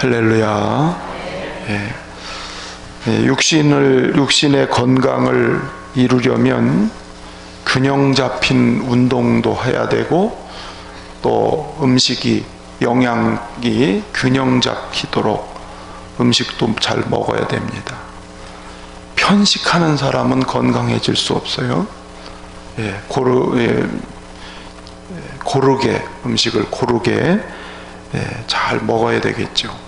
할렐루야. 예. 예, 육신의 건강을 이루려면 균형 잡힌 운동도 해야 되고, 또 영양이 균형 잡히도록 음식도 잘 먹어야 됩니다. 편식하는 사람은 건강해질 수 없어요. 예, 고르게 음식을 고르게 잘 먹어야 되겠죠.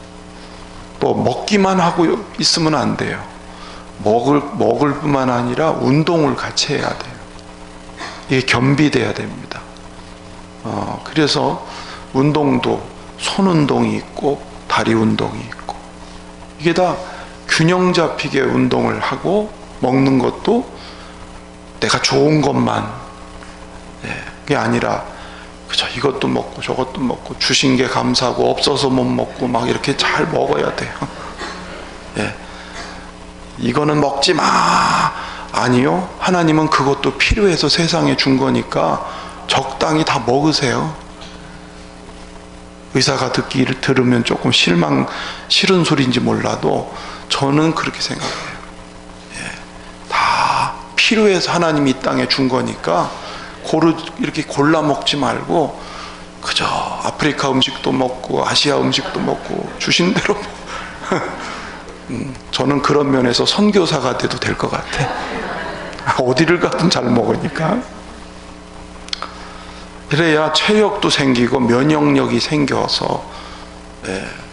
또 먹기만 하고 있으면 안 돼요. 먹을 뿐만 아니라 운동을 같이 해야 돼요. 이게 겸비돼야 됩니다. 그래서 운동도 손 운동이 있고 다리 운동이 있고, 이게 다 균형 잡히게 운동을 하고, 먹는 것도 내가 좋은 것만, 그게 아니라 그죠, 이것도 먹고 저것도 먹고, 주신 게 감사하고 없어서 못 먹고 막 이렇게 잘 먹어야 돼요. 예. 이거는 먹지 마. 아니요. 하나님은 그것도 필요해서 세상에 준 거니까 적당히 다 먹으세요. 의사가 들으면 조금 싫은 소리인지 몰라도 저는 그렇게 생각해요. 예. 다 필요해서 하나님이 이 땅에 준 거니까 이렇게 골라 먹지 말고 그저 아프리카 음식도 먹고 아시아 음식도 먹고 주신 대로 저는 그런 면에서 선교사가 돼도 될 것 같아. 어디를 가든 잘 먹으니까. 그래야 체력도 생기고 면역력이 생겨서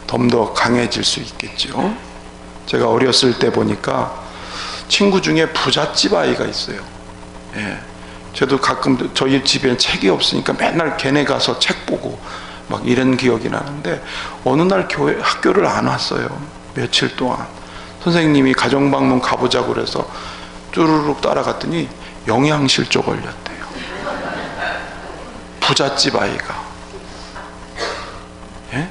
좀 더 강해질 수 있겠죠. 제가 어렸을 때 보니까 친구 중에 부잣집 아이가 있어요. 저도 가끔 저희 집에 책이 없으니까 맨날 걔네 가서 책 보고 막 이런 기억이 나는데, 어느 날 학교를 안 왔어요. 며칠 동안. 선생님이 가정방문 가보자고 그래서 쭈루룩 따라갔더니 영양실조 걸렸대요. 부잣집 아이가. 예?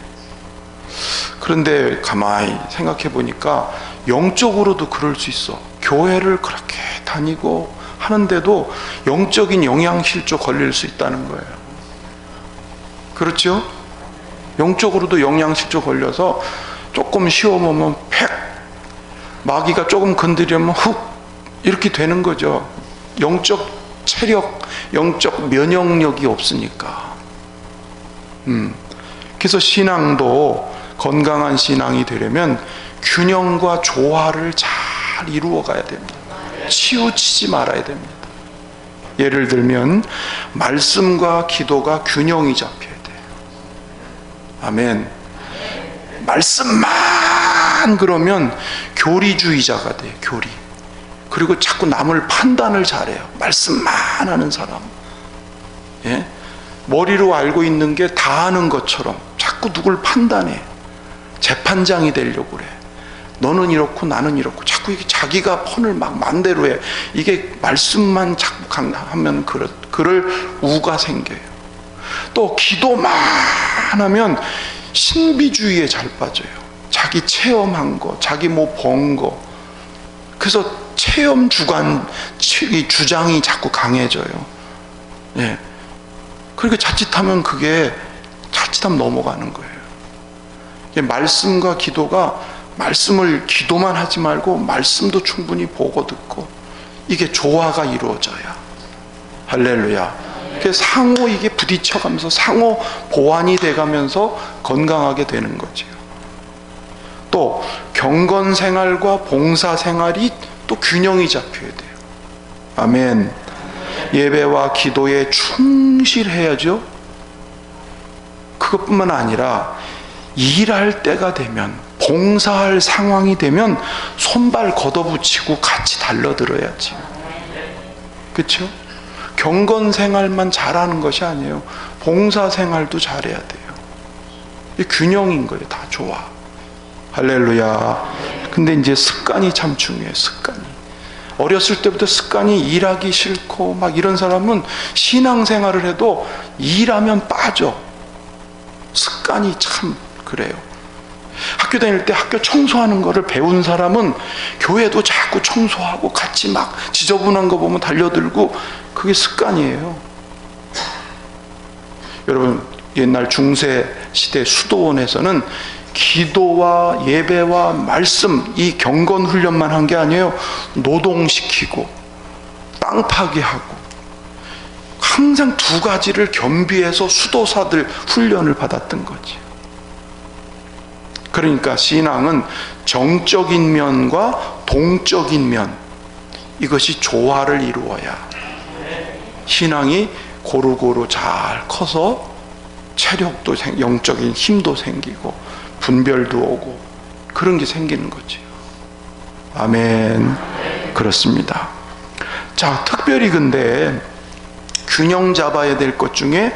그런데 가만히 생각해 보니까 영적으로도 그럴 수 있어. 교회를 그렇게 다니고 하는데도 영적인 영양실조 걸릴 수 있다는 거예요. 그렇죠? 영적으로도 영양실조 걸려서 조금 쉬어보면 팩, 마귀가 조금 건드리면 훅 이렇게 되는 거죠. 영적 체력, 영적 면역력이 없으니까. 그래서 신앙도 건강한 신앙이 되려면 균형과 조화를 잘 이루어가야 됩니다. 치우치지 말아야 됩니다. 예를 들면 말씀과 기도가 균형이 잡혀야 돼요. 아멘. 말씀만 그러면 교리주의자가 돼요. 교리. 그리고 자꾸 남을 판단을 잘해요. 말씀만 하는 사람. 예? 머리로 알고 있는 게 다 아는 것처럼 자꾸 누굴 판단해. 재판장이 되려고 그래. 너는 이렇고 나는 이렇고 자꾸 이게 자기가 폰을 막 맘대로 해. 이게 말씀만 자꾸 하면 그럴 우가 생겨요. 또 기도만 하면 신비주의에 잘 빠져요. 자기 체험한 거, 자기 뭐 본 거. 그래서 체험 주장이 자꾸 강해져요. 예. 그러니까 자칫하면 넘어가는 거예요. 말씀과 기도가, 말씀을 기도만 하지 말고 말씀도 충분히 보고 듣고, 이게 조화가 이루어져야. 할렐루야. 상호 이게 부딪혀가면서 상호 보완이 돼가면서 건강하게 되는 거죠. 또 경건 생활과 봉사 생활이 또 균형이 잡혀야 돼요. 아멘. 예배와 기도에 충실해야죠. 그것뿐만 아니라 일할 때가 되면, 봉사할 상황이 되면 손발 걷어붙이고 같이 달려들어야지. 그렇죠? 경건 생활만 잘하는 것이 아니에요. 봉사 생활도 잘해야 돼요. 이 균형인 거예요. 다 좋아. 할렐루야. 근데 이제 습관이 참 중요해요. 습관이. 어렸을 때부터 습관이 일하기 싫고 막 이런 사람은 신앙생활을 해도 일하면 빠져. 습관이 참 그래요. 학교 다닐 때 학교 청소하는 거를 배운 사람은 교회도 자꾸 청소하고 같이 막 지저분한 거 보면 달려들고, 그게 습관이에요. 여러분, 옛날 중세 시대 수도원에서는 기도와 예배와 말씀, 이 경건 훈련만 한 게 아니에요. 노동시키고 땅 파기하고 항상 두 가지를 겸비해서 수도사들 훈련을 받았던 거지. 그러니까 신앙은 정적인 면과 동적인 면, 이것이 조화를 이루어야 신앙이 고루고루 잘 커서 체력도, 영적인 힘도 생기고 분별도 오고 그런 게 생기는 거죠. 아멘. 그렇습니다. 자, 특별히 근데 균형 잡아야 될 것 중에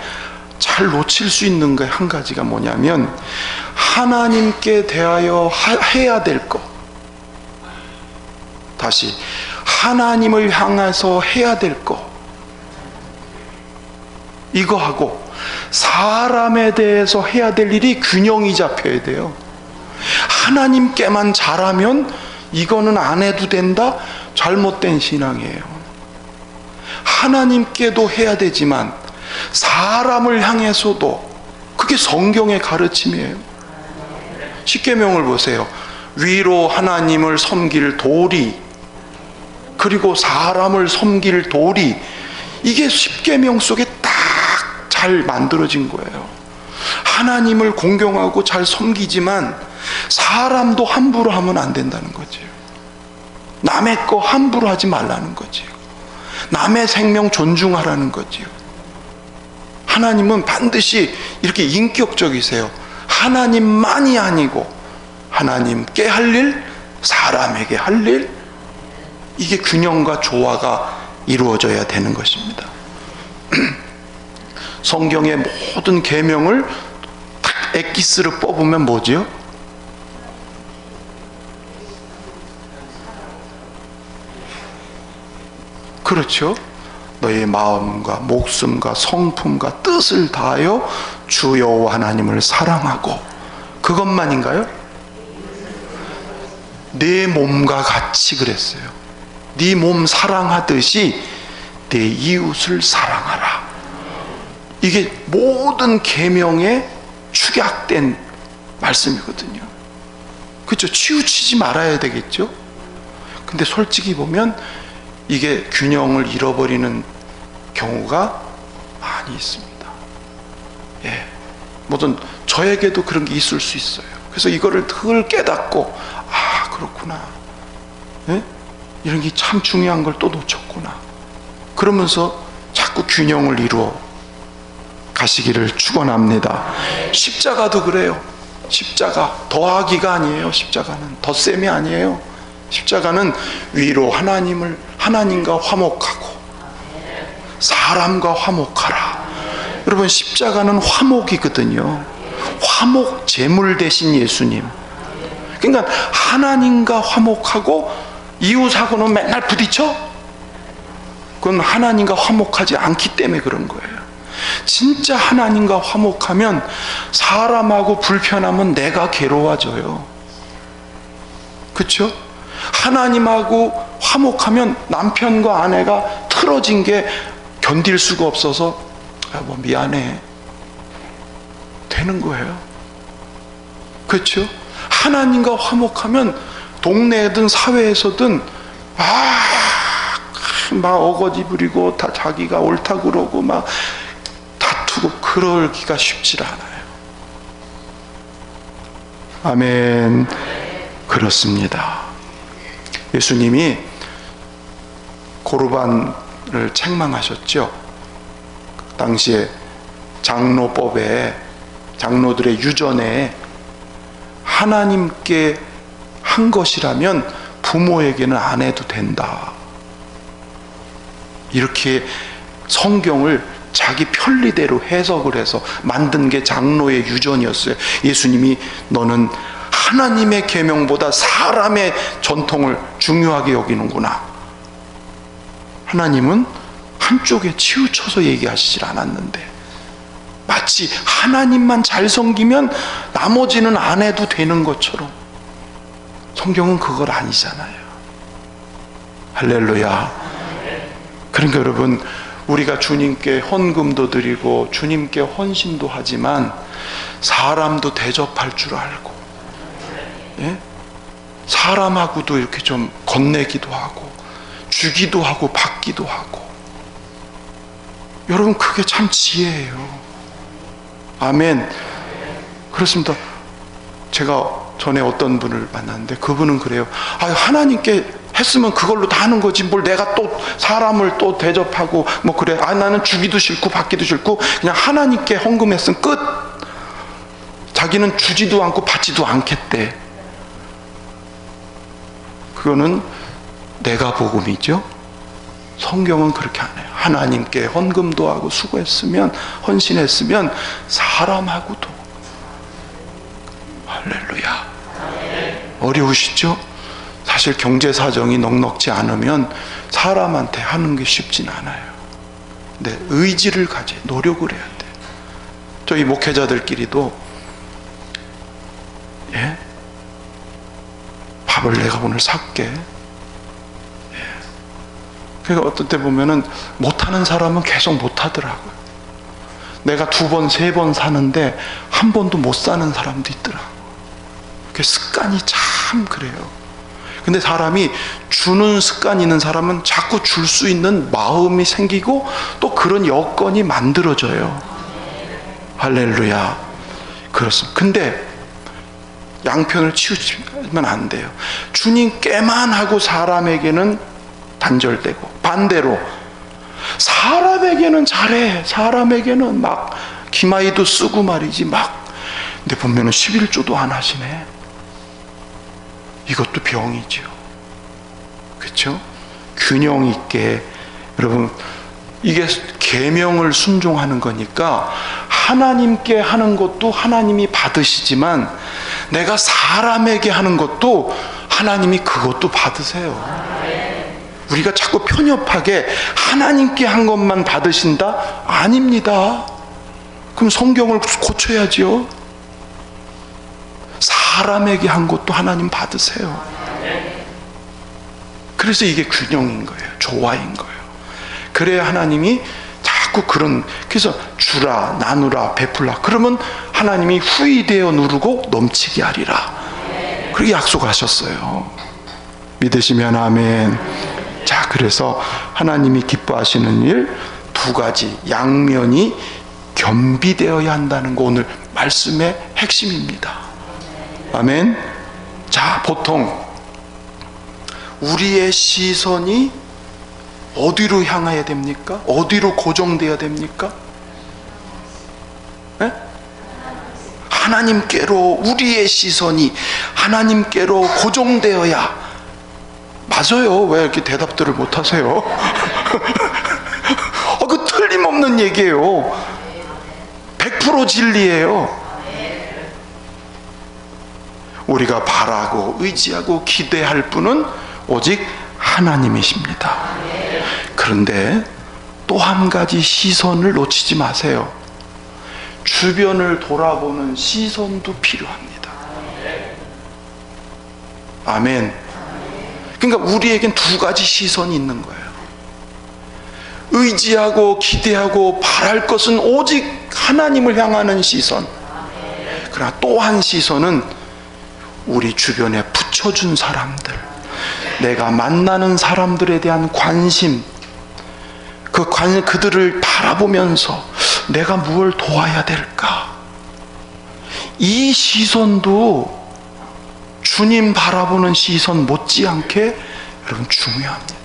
잘 놓칠 수 있는 게 한 가지가 뭐냐면, 하나님께 대하여 해야 될 것. 다시, 하나님을 향해서 해야 될 것. 이거하고 사람에 대해서 해야 될 일이 균형이 잡혀야 돼요. 하나님께만 잘하면 이거는 안 해도 된다? 잘못된 신앙이에요. 하나님께도 해야 되지만 사람을 향해서도, 그게 성경의 가르침이에요. 십계명을 보세요. 위로 하나님을 섬길 도리, 그리고 사람을 섬길 도리, 이게 십계명 속에 딱 잘 만들어진 거예요. 하나님을 공경하고 잘 섬기지만 사람도 함부로 하면 안 된다는 거죠. 남의 거 함부로 하지 말라는 거죠. 남의 생명 존중하라는 거죠. 하나님은 반드시 이렇게 인격적이세요. 하나님만이 아니고 하나님께 할 일, 사람에게 할 일, 이게 균형과 조화가 이루어져야 되는 것입니다. 성경의 모든 계명을 딱 엑기스를 뽑으면 뭐지요? 그렇죠. 너의 마음과 목숨과 성품과 뜻을 다하여 주 여호와 하나님을 사랑하고, 그것만인가요? 내 몸과 같이 그랬어요. 네 몸 사랑하듯이 내 이웃을 사랑하라. 이게 모든 계명에 축약된 말씀이거든요. 그렇죠? 치우치지 말아야 되겠죠? 근데 솔직히 보면 이게 균형을 잃어버리는 경우가 많이 있습니다. 예. 뭐든 저에게도 그런 게 있을 수 있어요. 그래서 이거를 늘 깨닫고, 아, 그렇구나. 예? 이런 게 참 중요한 걸 또 놓쳤구나. 그러면서 자꾸 균형을 이루어 가시기를 축원합니다. 십자가도 그래요. 십자가 더하기가 아니에요. 십자가는 덧셈이 아니에요. 십자가는 위로 하나님과 화목하고 사람과 화목하라. 여러분, 십자가는 화목이거든요. 화목, 제물 대신 예수님. 그러니까 하나님과 화목하고 이웃하고는 맨날 부딪혀? 그건 하나님과 화목하지 않기 때문에 그런 거예요. 진짜 하나님과 화목하면 사람하고 불편하면 내가 괴로워져요. 그렇죠? 하나님하고 화목하면 남편과 아내가 틀어진 게 견딜 수가 없어서 뭐 미안해 되는 거예요. 그렇죠? 하나님과 화목하면 동네든 사회에서든 막 어거지 부리고 다 자기가 옳다 그러고 막 다투고 그러기가 쉽지 않아요. 아멘. 그렇습니다. 예수님이 고르반을 책망하셨죠. 당시에 장로법에, 장로들의 유전에 하나님께 한 것이라면 부모에게는 안 해도 된다. 이렇게 성경을 자기 편리대로 해석을 해서 만든 게 장로의 유전이었어요. 예수님이 너는 하나님의 계명보다 사람의 전통을 중요하게 여기는구나. 하나님은 한쪽에 치우쳐서 얘기하시질 않았는데, 마치 하나님만 잘 섬기면 나머지는 안 해도 되는 것처럼, 성경은 그걸 아니잖아요. 할렐루야. 그러니까 여러분, 우리가 주님께 헌금도 드리고 주님께 헌신도 하지만 사람도 대접할 줄 알고 사람하고도 이렇게 좀 건네기도 하고 주기도 하고 받기도 하고. 여러분, 그게 참 지혜예요. 아멘. 그렇습니다. 제가 전에 어떤 분을 만났는데 그분은 그래요. 하나님께 했으면 그걸로 다 하는 거지 뭘 내가 또 사람을 또 대접하고 뭐 그래. 나는 주기도 싫고 받기도 싫고 그냥 하나님께 헌금했으면 끝. 자기는 주지도 않고 받지도 않겠대. 그거는 내가 복음이죠. 성경은 그렇게 안 해요. 하나님께 헌금도 하고 수고했으면, 헌신했으면 사람하고도. 할렐루야. 어려우시죠? 사실 경제 사정이 넉넉지 않으면 사람한테 하는 게 쉽진 않아요. 근데 의지를 가지, 노력을 해야 돼. 저희 목회자들끼리도 밥을 내가 오늘 살게. 그러니까 어떤 때 보면은 못하는 사람은 계속 못하더라고요. 내가 2번, 3번 사는데 한 번도 못 사는 사람도 있더라고요. 그 습관이 참 그래요. 근데 사람이 주는 습관 있는 사람은 자꾸 줄 수 있는 마음이 생기고 또 그런 여건이 만들어져요. 할렐루야. 그렇습니다. 근데 양편을 치우치면 안 돼요. 주님께만 하고 사람에게는 단절되고, 반대로 사람에게는 잘해. 사람에게는 막 기마이도 쓰고 말이지 막. 근데 보면은 11조도 안 하시네. 이것도 병이죠. 그렇죠? 균형 있게. 여러분, 이게 계명을 순종하는 거니까 하나님께 하는 것도 하나님이 받으시지만 내가 사람에게 하는 것도 하나님이 그것도 받으세요. 우리가 자꾸 편협하게 하나님께 한 것만 받으신다? 아닙니다. 그럼 성경을 고쳐야지요. 사람에게 한 것도 하나님 받으세요. 그래서 이게 균형인 거예요. 조화인 거예요. 그래야 하나님이 자꾸 그래서 주라, 나누라, 베풀라. 그러면 하나님이 후히되어 누르고 넘치게 하리라. 그렇게 약속하셨어요. 믿으시면 아멘. 자, 그래서 하나님이 기뻐하시는 일 2가지, 양면이 겸비되어야 한다는 거 오늘 말씀의 핵심입니다. 아멘. 자, 보통 우리의 시선이 어디로 향해야 됩니까? 어디로 고정되어야 됩니까? 네? 하나님께로. 우리의 시선이 하나님께로 고정되어야. 맞아요. 왜 이렇게 대답들을 못하세요? 그 틀림없는 얘기예요. 100% 진리예요. 우리가 바라고 의지하고 기대할 분은 오직 하나님이십니다. 그런데 또 한 가지 시선을 놓치지 마세요. 주변을 돌아보는 시선도 필요합니다. 아멘. 그러니까 우리에겐 2가지 시선이 있는 거예요. 의지하고 기대하고 바랄 것은 오직 하나님을 향하는 시선. 그러나 또 한 시선은 우리 주변에 붙여준 사람들, 내가 만나는 사람들에 대한 관심, 그들을 바라보면서 내가 무엇을 도와야 될까? 이 시선도 주님 바라보는 시선 못지않게 여러분 중요합니다.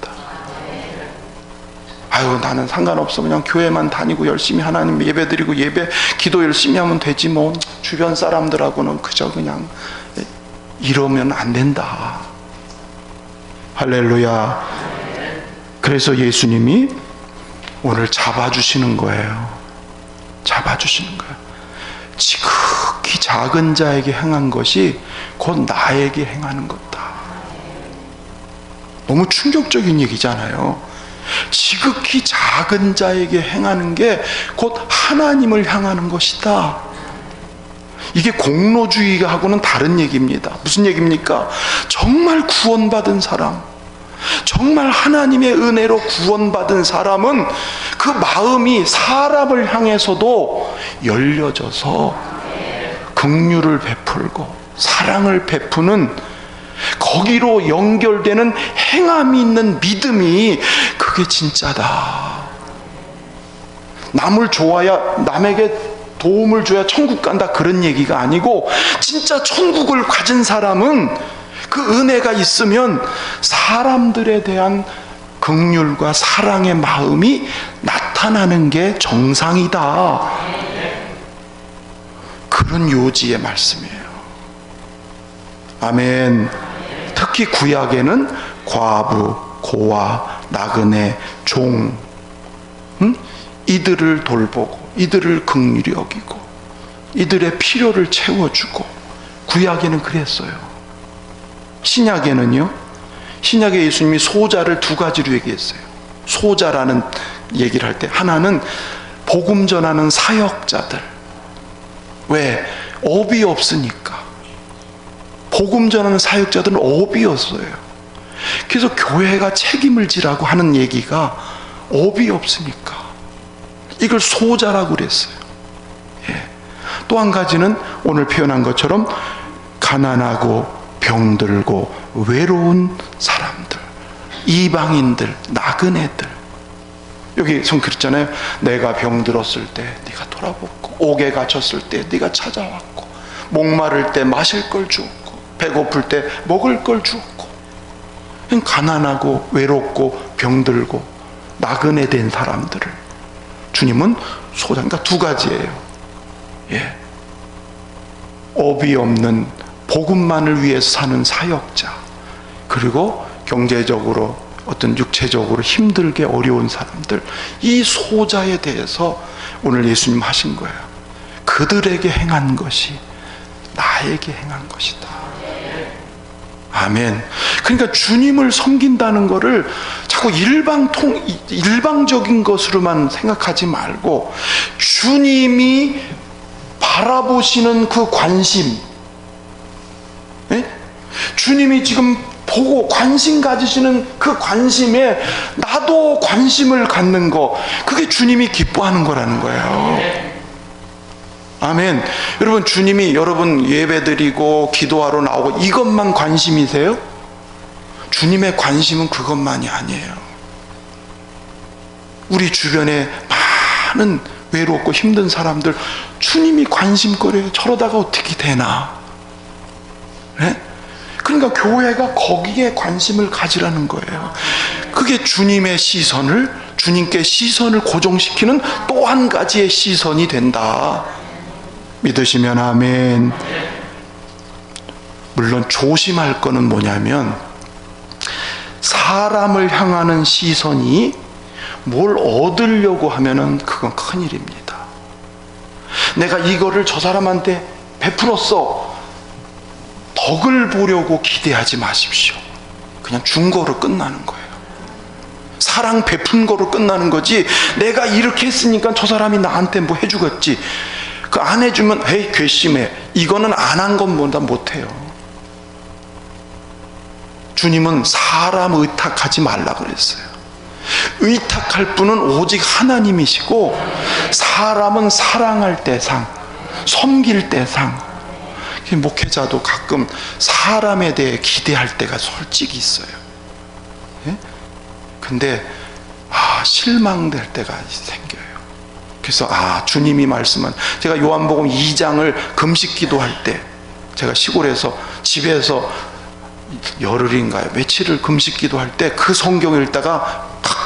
나는 상관없어. 그냥 교회만 다니고 열심히 하나님 예배드리고 기도 열심히 하면 되지 뭐. 주변 사람들하고는 그저 그냥. 이러면 안 된다. 할렐루야. 그래서 예수님이 오늘 잡아주시는 거예요. 잡아주시는 거예요. 지극히 작은 자에게 행한 것이 곧 나에게 행하는 것이다. 너무 충격적인 얘기잖아요. 지극히 작은 자에게 행하는 게 곧 하나님을 향하는 것이다. 이게 공로주의하고는 다른 얘기입니다. 무슨 얘기입니까? 정말 구원받은 사람, 정말 하나님의 은혜로 구원받은 사람은 그 마음이 사람을 향해서도 열려져서 긍휼을 베풀고 사랑을 베푸는 거기로 연결되는 행함이 있는 믿음이 그게 진짜다. 남을 좋아야, 남에게 도움을 줘야 천국 간다, 그런 얘기가 아니고, 진짜 천국을 가진 사람은 그 은혜가 있으면 사람들에 대한 긍휼과 사랑의 마음이 나타나는 게 정상이다. 그런 요지의 말씀이에요. 아멘. 특히 구약에는 과부, 고아, 나그네, 종, 이들을 돌보고 이들을 긍휼히 여기고 이들의 필요를 채워주고, 구약에는 그랬어요. 신약에는요, 신약에 예수님이 소자를 두 가지로 얘기했어요. 소자라는 얘기를 할 때, 하나는 복음 전하는 사역자들. 왜? 업이 없으니까. 복음 전하는 사역자들은 업이 없어요. 그래서 교회가 책임을 지라고 하는 얘기가 업이 없으니까 이걸 소자라고 그랬어요. 예. 또 한 가지는 오늘 표현한 것처럼 가난하고 병들고 외로운 사람들, 이방인들, 나그네들. 여기 좀 그랬잖아요. 내가 병들었을 때 네가 돌아보고, 옥에 갇혔을 때 네가 찾아왔고, 목마를 때 마실 걸 주었고, 배고플 때 먹을 걸 주었고. 가난하고 외롭고 병들고 나그네 된 사람들을 주님은 소장, 그러니까 두 가지예요. 예. 업이 없는, 복음만을 위해서 사는 사역자, 그리고 경제적으로 어떤 육체적으로 힘들게 어려운 사람들, 이 소자에 대해서 오늘 예수님 하신 거예요. 그들에게 행한 것이 나에게 행한 것이다. 아멘. 그러니까 주님을 섬긴다는 것을 자꾸 일방적인 것으로만 생각하지 말고, 주님이 바라보시는 그 관심, 예? 주님이 지금 보고 관심 가지시는 그 관심에 나도 관심을 갖는 거, 그게 주님이 기뻐하는 거라는 거예요. 아멘. 여러분, 주님이 여러분 예배드리고 기도하러 나오고 이것만 관심이세요? 주님의 관심은 그것만이 아니에요. 우리 주변에 많은 외롭고 힘든 사람들, 주님이 관심거리예요. 저러다가 어떻게 되나. 네? 그러니까 교회가 거기에 관심을 가지라는 거예요. 그게 주님의 시선을, 주님께 시선을 고정시키는 또 한 가지의 시선이 된다. 믿으시면 아멘. 물론 조심할 거는 뭐냐면, 사람을 향하는 시선이 뭘 얻으려고 하면은 그건 큰일입니다. 내가 이거를 저 사람한테 베풀었어, 덕을 보려고 기대하지 마십시오. 그냥 준 거로 끝나는 거예요. 사랑 베푼 거로 끝나는 거지, 내가 이렇게 했으니까 저 사람이 나한테 뭐 해주겠지, 그 안 해주면 에이 괘씸해, 이거는 안 한 건 뭐다 못해요. 주님은 사람 의탁하지 말라 그랬어요. 의탁할 분은 오직 하나님이시고, 사람은 사랑할 대상, 섬길 대상. 목회자도 가끔 사람에 대해 기대할 때가 솔직히 있어요. 예? 근데 실망될 때가 생겨요. 그래서 주님이 말씀한, 제가 요한복음 2장을 금식 기도할 때, 제가 시골에서 집에서 열흘인가요, 며칠을 금식 기도할 때 그 성경 읽다가 탁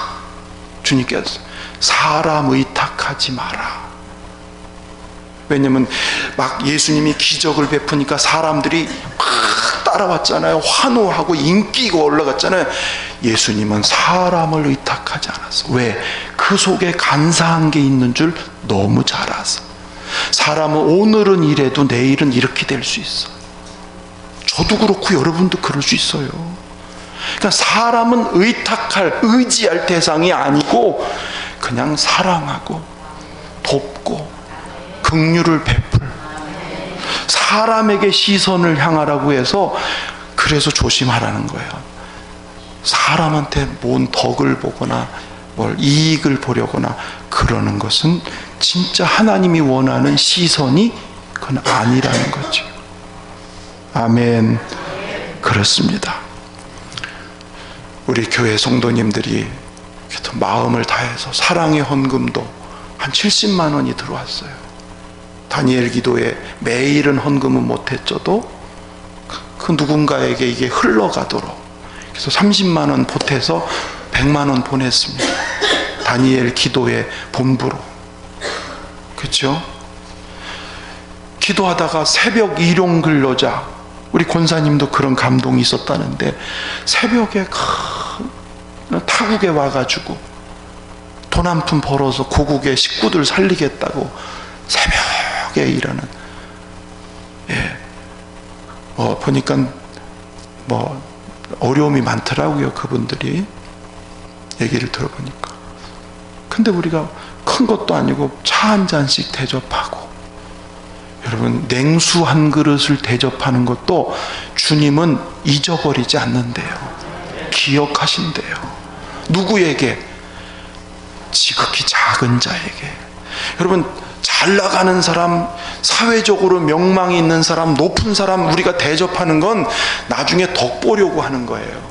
주님께서 사람 의탁하지 마라. 왜냐면 막 예수님이 기적을 베푸니까 사람들이 막 따라왔잖아요. 환호하고 인기가 올라갔잖아요. 예수님은 사람을 의탁하지 않았어. 왜? 그 속에 간사한 게 있는 줄 너무 잘 알아서. 사람은 오늘은 이래도 내일은 이렇게 될 수 있어. 저도 그렇고 여러분도 그럴 수 있어요. 그러니까 사람은 의지할 대상이 아니고, 그냥 사랑하고 돕고 긍휼을 베풀, 사람에게 시선을 향하라고 해서, 그래서 조심하라는 거예요. 사람한테 뭔 덕을 보거나 뭘 이익을 보려거나 그러는 것은 진짜 하나님이 원하는 시선이 그건 아니라는 거죠. 아멘. 그렇습니다. 우리 교회 성도님들이 마음을 다해서 사랑의 헌금도 한 70만 원이 들어왔어요. 다니엘 기도에 매일은 헌금은 못했어도 그 누군가에게 이게 흘러가도록, 그래서 30만 원 보태서 100만 원 보냈습니다. 다니엘 기도의 본부로. 그렇죠? 기도하다가 새벽 일용 근로자, 우리 권사님도 그런 감동이 있었다는데, 새벽에 큰 타국에 와가지고 돈 한 푼 벌어서 고국의 식구들 살리겠다고 새벽에 일하는, 보니까 어려움이 많더라고요, 그분들이. 얘기를 들어보니까. 근데 우리가 큰 것도 아니고 차 한 잔씩 대접하고, 여러분, 냉수 한 그릇을 대접하는 것도 주님은 잊어버리지 않는데요. 기억하신대요. 누구에게? 지극히 작은 자에게. 여러분, 잘 나가는 사람, 사회적으로 명망이 있는 사람, 높은 사람 우리가 대접하는 건 나중에 덕 보려고 하는 거예요,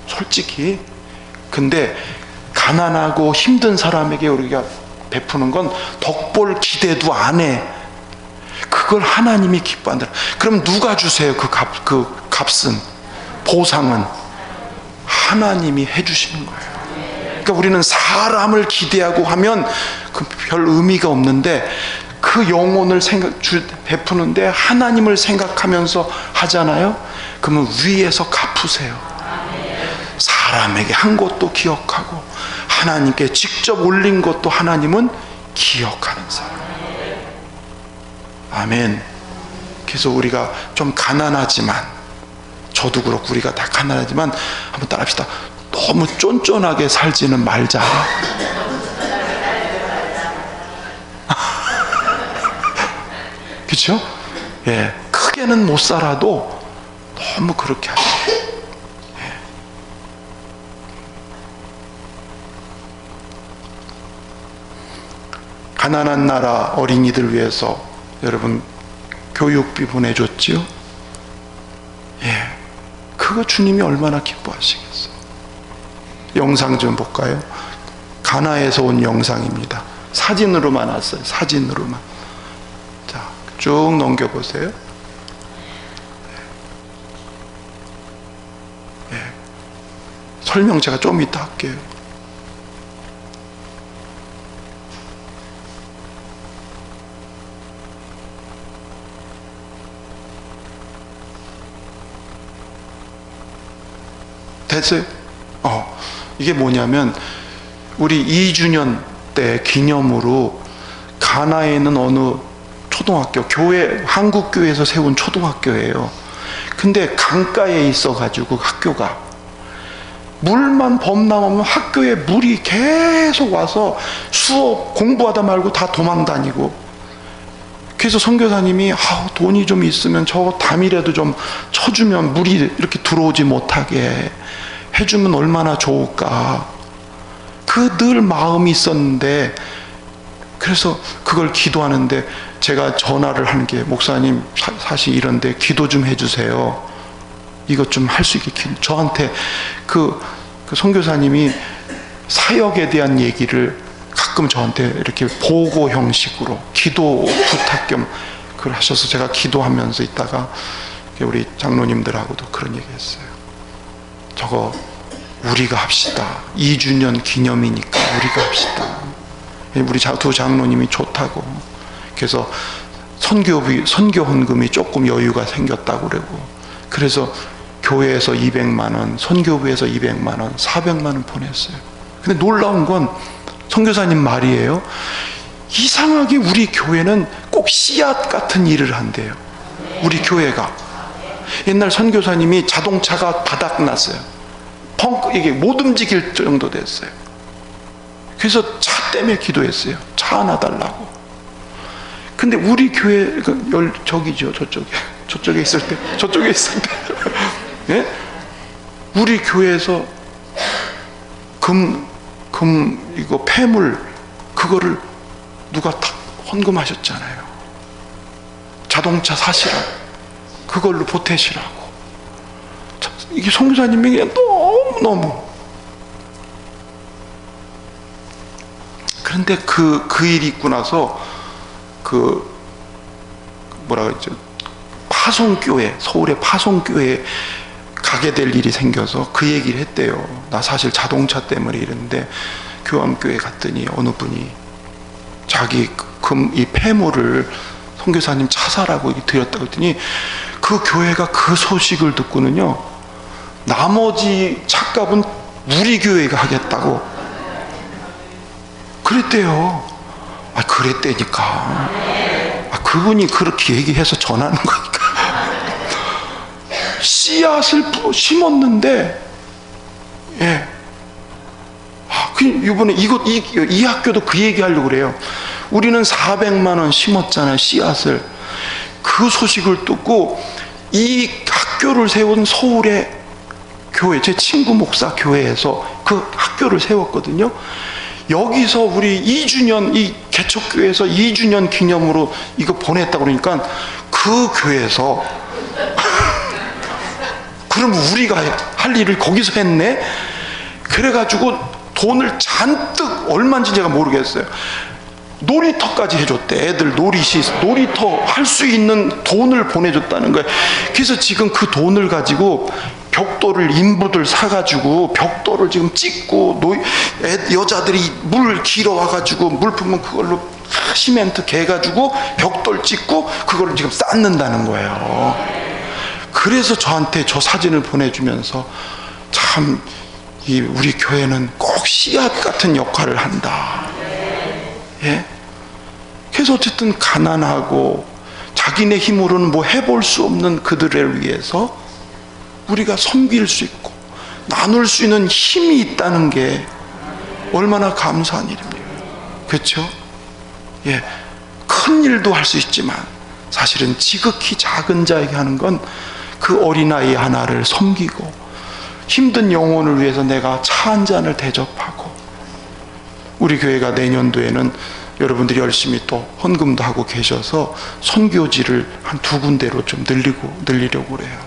솔직히. 근데 가난하고 힘든 사람에게 우리가 베푸는 건 덕 볼 기대도 안 해. 그걸 하나님이 기뻐한다. 그럼 누가 주세요? 그 값은, 보상은 하나님이 해주시는 거예요. 그러니까 우리는 사람을 기대하고 하면 그 별 의미가 없는데, 그 영혼을 베푸는데 하나님을 생각하면서 하잖아요. 그러면 위에서 갚으세요. 사람에게 한 것도 기억하고 하나님께 직접 올린 것도 하나님은 기억하는 사람. 아멘. 그래서 우리가 좀 가난하지만, 저도 그렇고 우리가 다 가난하지만 한번 따라합시다. 너무 쫀쫀하게 살지는 말자. 그렇죠? 예, 크게는 못 살아도 너무 그렇게 하지. 예. 가난한 나라 어린이들 위해서 여러분 교육비 보내줬지요? 예, 그거 주님이 얼마나 기뻐하시겠어요. 영상 좀 볼까요? 가나에서 온 영상입니다. 사진으로만 왔어요. 사진으로만. 자, 쭉 넘겨보세요. 예. 설명 제가 좀 이따 할게요. 됐어요? 이게 뭐냐면, 우리 2주년 때 기념으로 가나에 있는 어느 초등학교, 한국교회에서 세운 초등학교예요. 근데 강가에 있어가지고 학교가, 물만 범람하면 학교에 물이 계속 와서 수업 공부하다 말고 다 도망 다니고. 그래서 선교사님이 돈이 좀 있으면 저 담이라도 좀 쳐주면 물이 이렇게 들어오지 못하게 해주면 얼마나 좋을까. 그 늘 마음이 있었는데, 그래서 그걸 기도하는데 제가 전화를 하는 게, 목사님 사실 이런데 기도 좀 해주세요. 이것 좀 할 수 있게. 저한테 그 선교사님이 사역에 대한 얘기를 가끔 저한테 이렇게 보고 형식으로 기도 부탁 겸 그걸 하셔서 제가 기도하면서 있다가 우리 장로님들하고도 그런 얘기 했어요. 저거 우리가 합시다. 2주년 기념이니까 우리가 합시다. 우리 두 장로님이 좋다고. 그래서 선교 헌금이 조금 여유가 생겼다고 그러고, 그래서 교회에서 200만 원, 선교부에서 200만 원, 400만 원 보냈어요. 근데 놀라운 건 선교사님 말이에요. 이상하게 우리 교회는 꼭 씨앗 같은 일을 한대요. 우리 교회가. 옛날 선교사님이 자동차가 바닥났어요. 이게 못 움직일 정도 됐어요. 그래서 차 때문에 기도했어요. 차 하나 달라고. 근데 우리 교회, 저기죠, 저쪽에 있을 때, 예? 우리 교회에서 이거 폐물, 그거를 누가 다 헌금하셨잖아요. 자동차 사시라고, 그걸로 보태시라고. 이게 선교사님이 너무 너무너무. 그런데 그 일이 있고 나서 뭐라 그러죠? 파송교회, 서울의 파송교회에 가게 될 일이 생겨서 그 얘기를 했대요. 나 사실 자동차 때문에 이랬는데 교암교회 갔더니 어느 분이 자기 이 폐물을 선교사님 차 사라고 드렸다고 했더니 그 교회가 그 소식을 듣고는요, 나머지 차값은 우리 교회가 하겠다고 그랬대요. 그랬대니까. 그분이 그렇게 얘기해서 전하는 거니까. 씨앗을 심었는데, 예. 이번에 이 학교도 그 얘기 하려고 그래요. 우리는 400만 원 심었잖아요, 씨앗을. 그 소식을 듣고 이 학교를 세운 서울의 교회, 제 친구 목사 교회에서 그 학교를 세웠거든요. 여기서 우리 2주년, 이 개척교회에서 2주년 기념으로 이거 보냈다고 그러니까 그 교회에서 그럼 우리가 할 일을 거기서 했네? 그래가지고 돈을 잔뜩, 얼마인지 제가 모르겠어요. 놀이터까지 해줬대. 애들 놀이터 할 수 있는 돈을 보내줬다는 거예요. 그래서 지금 그 돈을 가지고 벽돌을 인부들 사가지고 벽돌을 지금 찍고, 여자들이 물 길어 와가지고 물 품으면 그걸로 시멘트 개가지고 벽돌 찍고 그거를 지금 쌓는다는 거예요. 그래서 저한테 저 사진을 보내주면서 참 우리 교회는 꼭 씨앗 같은 역할을 한다. 예? 그래서 어쨌든 가난하고 자기네 힘으로는 뭐 해볼 수 없는 그들을 위해서 우리가 섬길 수 있고 나눌 수 있는 힘이 있다는 게 얼마나 감사한 일입니까? 그렇죠? 예, 큰 일도 할 수 있지만 사실은 지극히 작은 자에게 하는 건 그 어린아이 하나를 섬기고 힘든 영혼을 위해서 내가 차 한 잔을 대접하고, 우리 교회가 내년도에는 여러분들이 열심히 또 헌금도 하고 계셔서 선교지를 한 2군데로 좀 늘리려고 그래요.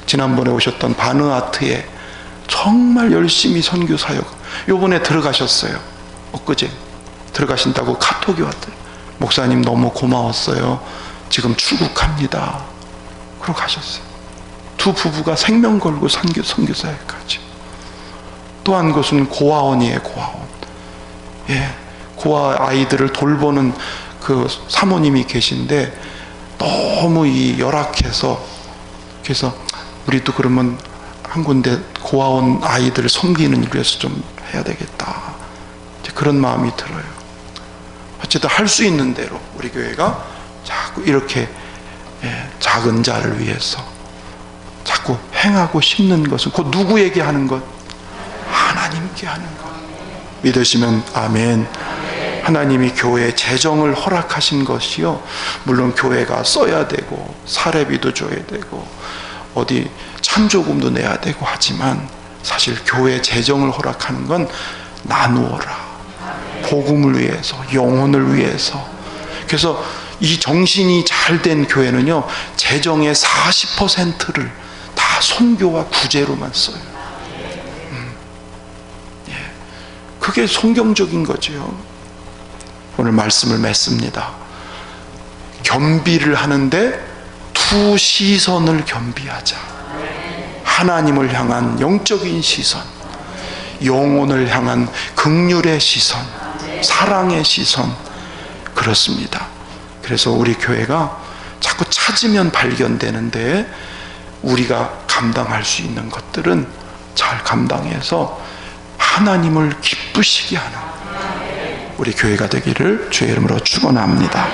지난번에 오셨던 바누아트에 정말 열심히 선교 사역, 요번에 들어가셨어요. 엊그제 들어가신다고 카톡이 왔대요. 목사님 너무 고마웠어요. 지금 출국합니다. 그러고 가셨어요. 두 부부가 생명 걸고 선교 사역까지. 또 한 곳은 고아원이에요. 고아원. 예, 고아 아이들을 돌보는 그 사모님이 계신데 너무 열악해서, 그래서 우리도 그러면 한 군데 고아원 아이들을 섬기는 일을 위해서 좀 해야 되겠다, 그런 마음이 들어요. 어쨌든 할 수 있는 대로 우리 교회가 자꾸 이렇게 작은 자를 위해서 자꾸 행하고 심는 것은 곧 누구에게 하는 것? 하나님께 하는 것. 믿으시면 아멘. 하나님이 교회 재정을 허락하신 것이요, 물론 교회가 써야 되고 사례비도 줘야 되고 어디 찬조금도 내야 되고 하지만, 사실 교회 재정을 허락하는 건 나누어라, 복음을 위해서, 영혼을 위해서. 그래서 이 정신이 잘 된 교회는요, 재정의 40%를 다 선교와 구제로만 써요. 그게 성경적인 거죠. 오늘 말씀을 맺습니다. 겸비를 하는데 두 시선을 겸비하자. 하나님을 향한 영적인 시선, 영혼을 향한 긍휼의 시선, 사랑의 시선. 그렇습니다. 그래서 우리 교회가 자꾸 찾으면 발견되는데, 우리가 감당할 수 있는 것들은 잘 감당해서 하나님을 기쁘시게 하는 우리 교회가 되기를 주의 이름으로 축원합니다.